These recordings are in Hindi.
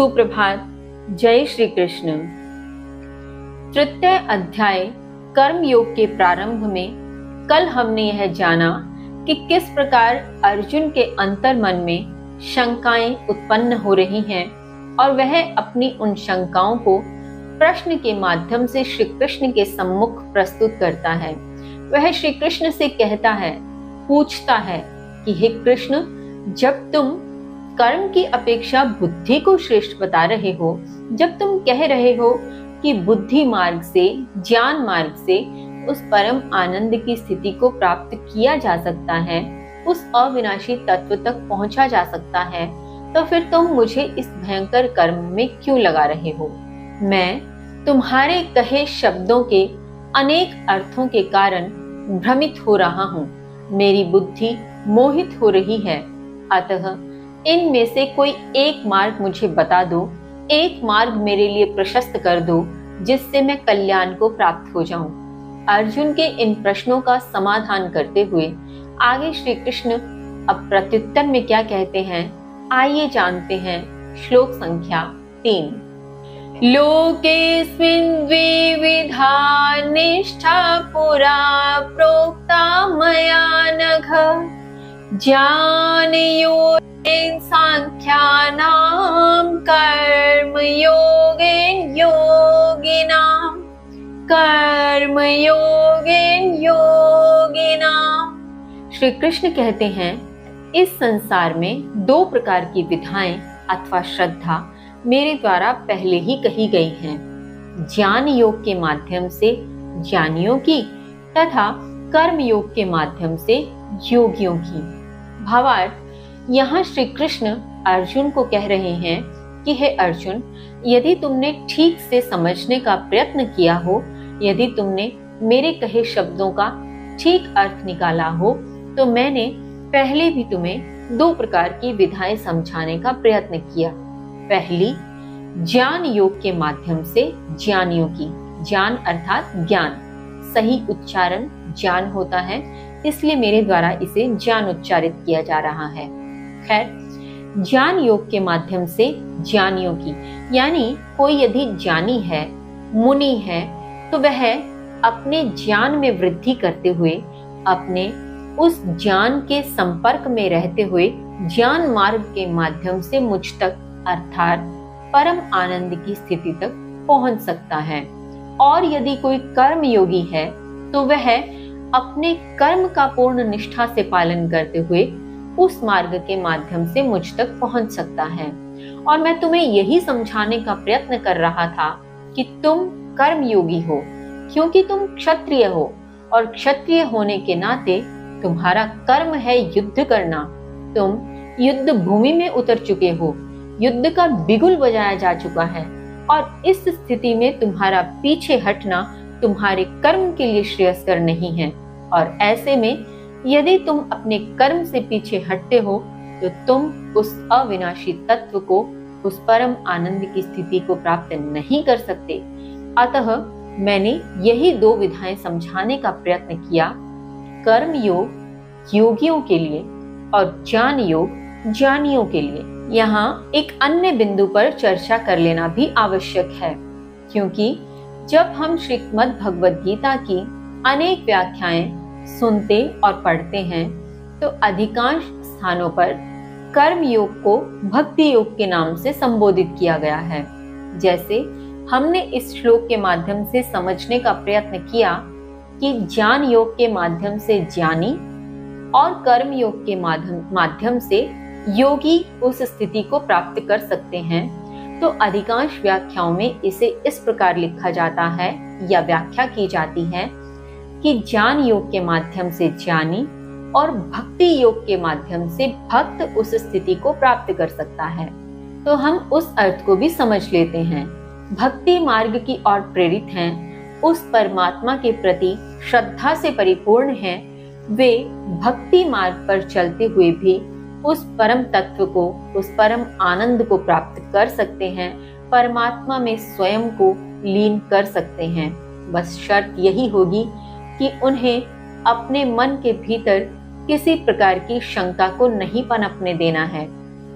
सुप्रभात। जय श्री कृष्ण। तृतीय अध्याय कर्म योग के प्रारंभ में कल हमने यह जाना कि किस प्रकार अर्जुन के अंतर मन में शंकाएं उत्पन्न हो रही हैं और वह अपनी उन शंकाओं को प्रश्न के माध्यम से श्री कृष्ण के सम्मुख प्रस्तुत करता है। वह श्री कृष्ण से कहता है, पूछता है कि हे कृष्ण, जब तुम कर्म की अपेक्षा बुद्धि को श्रेष्ठ बता रहे हो, जब तुम कह रहे हो कि बुद्धि मार्ग से, ज्ञान मार्ग से उस परम आनंद की स्थिति को प्राप्त किया जा सकता है, उस अविनाशी तत्व तक पहुंचा जा सकता है, तो फिर तुम मुझे इस भयंकर कर्म में क्यों लगा रहे हो? मैं तुम्हारे कहे शब्दों के अनेक अर्थों के कारण भ्रमित हो रहा हूँ। मेरी बुद्धि मोहित हो रही है। अतः इनमें से कोई एक मार्ग मुझे बता दो, एक मार्ग मेरे लिए प्रशस्त कर दो, जिससे मैं कल्याण को प्राप्त हो जाऊं। अर्जुन के इन प्रश्नों का समाधान करते हुए आगे श्री कृष्ण अब प्रत्युत्तर में क्या कहते हैं, आइए जानते हैं। श्लोक संख्या 3। लोकेस्मिन् द्विविधा निष्ठा पुरा प्रोक्ता मया नघ, ज्ञानयोगेन सांख्यानां कर्मयोगेन योगिनां, कर्मयोगेन योगिनां। श्री कृष्ण कहते हैं, इस संसार में दो प्रकार की विधाएं अथवा श्रद्धा मेरे द्वारा पहले ही कही गई हैं। ज्ञान योग के माध्यम से ज्ञानियों की तथा कर्म योग के माध्यम से योगियों की। भावार्थ, यहाँ श्री कृष्ण अर्जुन को कह रहे हैं कि हे अर्जुन, यदि तुमने ठीक से समझने का प्रयत्न किया हो, यदि तुमने मेरे कहे शब्दों का ठीक अर्थ निकाला हो, तो मैंने पहले भी तुम्हें दो प्रकार की विधाएं समझाने का प्रयत्न किया। पहली, ज्ञान योग के माध्यम से ज्ञानियों की। ज्ञान अर्थात ज्ञान, सही उच्चारण ज्ञान होता है, इसलिए मेरे द्वारा इसे ज्ञान उच्चारित किया जा रहा है। खैर, ज्ञान योग के माध्यम से ज्ञानियों की, यानी कोई यदि ज्ञानी है, मुनि है, तो वह अपने ज्ञान में वृद्धि करते हुए, अपने उस ज्ञान के संपर्क में रहते हुए ज्ञान मार्ग के माध्यम से मुझ तक अर्थात परम आनंद की स्थिति तक पहुंच सकता है। और यदि कोई कर्म योगी है, तो वह अपने कर्म का पूर्ण निष्ठा से पालन करते हुए उस मार्ग के माध्यम से मुझ तक पहुंच सकता है। और मैं तुम्हें यही समझाने का प्रयत्न कर रहा था कि तुम कर्म योगी हो, क्योंकि तुम क्षत्रिय हो, और क्षत्रिय होने के नाते तुम्हारा कर्म है युद्ध करना। तुम युद्ध भूमि में उतर चुके हो, युद्ध का बिगुल बजाया जा चुका है, और इस स्थिति में तुम्हारा पीछे हटना तुम्हारे कर्म के लिए श्रेयस्कर नहीं है। और ऐसे में यदि तुम अपने कर्म से पीछे हटते हो, तो तुम उस अविनाशी तत्व को, उस परम आनंद की स्थिति को प्राप्त नहीं कर सकते। अतः मैंने यही दो विधाएं समझाने का प्रयत्न किया, कर्म योग योगियों के लिए और ज्ञान योग ज्ञानियों के लिए। यहाँ एक अन्य बिंदु पर चर्चा कर लेना भी आवश्यक है, क्योंकि जब हम श्रीमद् भगवद गीता की अनेक व्याख्याएं सुनते और पढ़ते हैं, तो अधिकांश स्थानों पर कर्म योग को भक्ति योग के नाम से संबोधित किया गया है। जैसे हमने इस श्लोक के माध्यम से समझने का प्रयत्न किया कि ज्ञान योग के माध्यम से ज्ञानी और कर्म योग के माध्यम से योगी उस स्थिति को प्राप्त कर सकते हैं, तो अधिकांश व्याख्याओं में इसे इस प्रकार लिखा जाता है या व्याख्या की जाती है कि ज्ञान योग के माध्यम से ज्ञानी और भक्ति योग के माध्यम से भक्त उस स्थिति को प्राप्त कर सकता है। तो हम उस अर्थ को भी समझ लेते हैं। भक्ति मार्ग की ओर प्रेरित हैं, उस परमात्मा के प्रति श्रद्धा से परिपूर्ण हैं, वे भक्ति मार्ग पर चलते हुए भी उस परम तत्व को, उस परम आनंद को प्राप्त कर सकते हैं, परमात्मा में स्वयं को लीन कर सकते हैं। बस शर्त यही होगी कि उन्हें अपने मन के भीतर किसी प्रकार की शंका को नहीं पनपने देना है।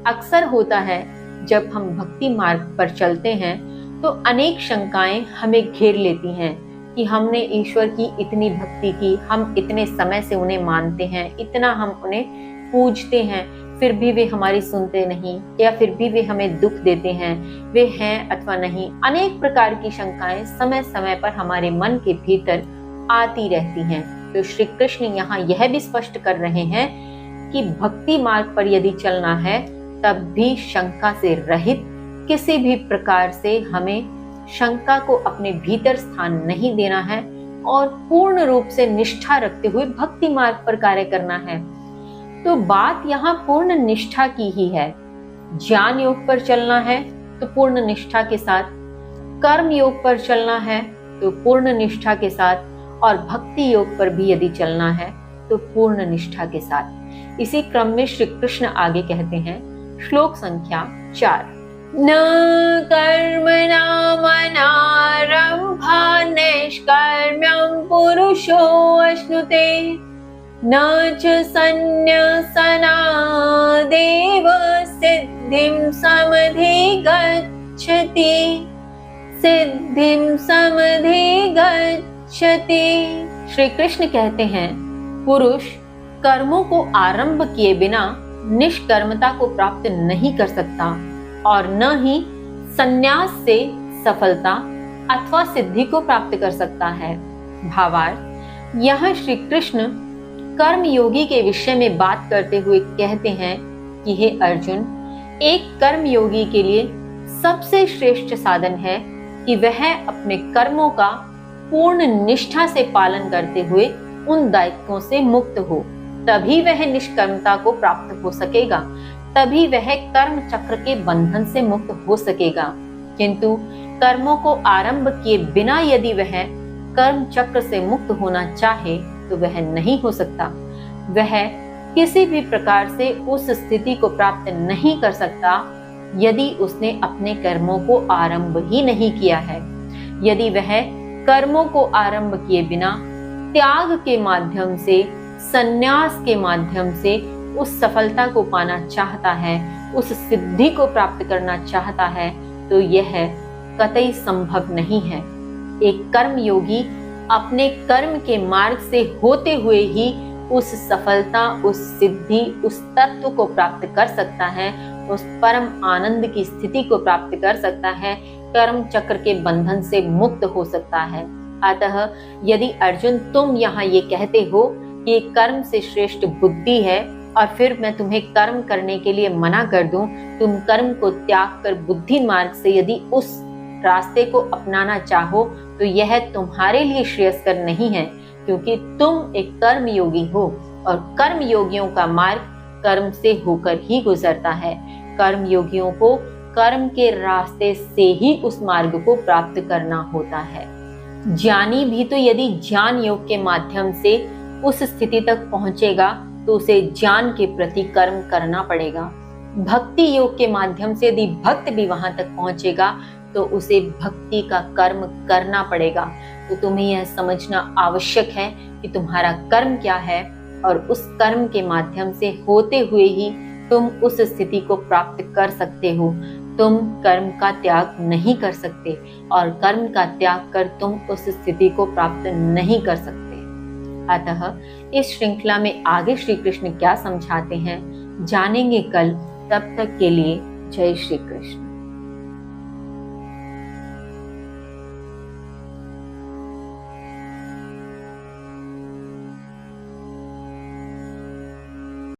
अक्सर होता है जब हम भक्ति मार्ग पर चलते हैं तो अनेक शंकाएं हमें घेर लेती हैं कि हमने ईश्वर की इतनी भक्ति की, हम इतने समय से उन्हें मानते हैं, इतना हम उन्हें पूजते हैं, फिर भी वे हमारी सुनते नहीं, या फिर भी वे हमें दुख देते हैं, वे हैं अथवा नहीं। अनेक प्रकार की शंकाएं समय समय पर हमारे मन के भीतर आती रहती हैं। तो श्री कृष्ण यहाँ यह भी स्पष्ट कर रहे हैं कि भक्ति मार्ग पर यदि चलना है तब भी शंका से रहित, किसी भी प्रकार से हमें शंका को अपने भीतर स्थान नहीं देना है और पूर्ण रूप से निष्ठा रखते हुए भक्ति मार्ग पर कार्य करना है। तो बात यहाँ पूर्ण निष्ठा की ही है। ज्ञान योग पर चलना है तो पूर्ण निष्ठा के साथ, कर्म योग पर चलना है तो पूर्ण निष्ठा के साथ, और भक्ति योग पर भी यदि चलना है तो पूर्ण निष्ठा के साथ। इसी क्रम में श्री कृष्ण आगे कहते हैं, श्लोक संख्या 4, न कर्मणामनारम्भा निष्कर्म्यं पुरुषो अश्नुते, न च संन्यसनादेव सिद्धिं समधिगच्छति। श्री कृष्ण कहते हैं, पुरुष कर्मों को आरंभ किए बिना निष्कर्मता को प्राप्त नहीं कर सकता और न ही संन्यास से सफलता अथवा सिद्धि को प्राप्त कर सकता है। भावार्थ, यहाँ श्री कृष्ण कर्म योगी के विषय में बात करते हुए कहते हैं कि हे अर्जुन, एक कर्म योगी के लिए सबसे श्रेष्ठ साधन है कि वह अपने कर्मों का पूर्ण निष्ठा से पालन करते हुए उन दायित्वों से मुक्त हो, तभी वह निष्कर्मता को प्राप्त हो सकेगा, तभी वह कर्म चक्र के बंधन से मुक्त हो सकेगा। किंतु कर्मों को आरंभ किए बिना यदि वह कर्म चक्र से मुक्त होना चाहे तो वह नहीं हो सकता। वह किसी भी प्रकार से उस स्थिति को प्राप्त नहीं कर सकता यदि उसने अपने कर्मों को आरंभ ही नहीं किया है। यदि वह कर्मों को आरंभ किए बिना त्याग के माध्यम से, संन्यास के माध्यम से उस सफलता को पाना चाहता है, उस सिद्धि को प्राप्त करना चाहता है, तो यह कतई संभव नहीं है। एक कर्म योगी अपने कर्म के मार्ग से होते हुए ही उस सफलता, उस सिद्धि, उस तत्व को प्राप्त कर सकता है, उस परम आनंद की स्थिति को प्राप्त कर सकता है, कर्म चक्र के बंधन से मुक्त हो सकता है। अतः यदि अर्जुन तुम यहाँ ये कहते हो कि कर्म से श्रेष्ठ बुद्धि है और फिर मैं तुम्हें कर्म करने के लिए मना कर दूं, तुम कर्म को त्याग कर बुद्धि मार्ग से यदि उस रास्ते को अपनाना चाहो तो यह तुम्हारे लिए श्रेयस्कर नहीं है, क्योंकि तुम एक कर्म योगी हो और कर्म योगियों का मार्ग कर्म से होकर ही गुजरता है। कर्म योगियों को कर्म के रास्ते से ही उस मार्ग को प्राप्त करना होता है। ज्ञानी भी तो यदि ज्ञान योग के माध्यम से उस स्थिति तक पहुंचेगा तो उसे ज्ञान के प्रति कर्म करना पड़ेगा। भक्ति योग के माध्यम से यदि भक्त भी वहां तक पहुंचेगा तो उसे भक्ति का कर्म करना पड़ेगा। तो तुम्हें यह समझना आवश्यक है कि तुम्हारा कर्म क्या है और उस कर्म के माध्यम से होते हुए ही तुम उस स्थिति को प्राप्त कर सकते हो। तुम कर्म का त्याग नहीं कर सकते और कर्म का त्याग कर तुम उस स्थिति को प्राप्त नहीं कर सकते। अतः इस श्रृंखला में आगे श्री कृष्ण क्या समझाते हैं जानेंगे कल। तब तक के लिए जय श्री कृष्ण।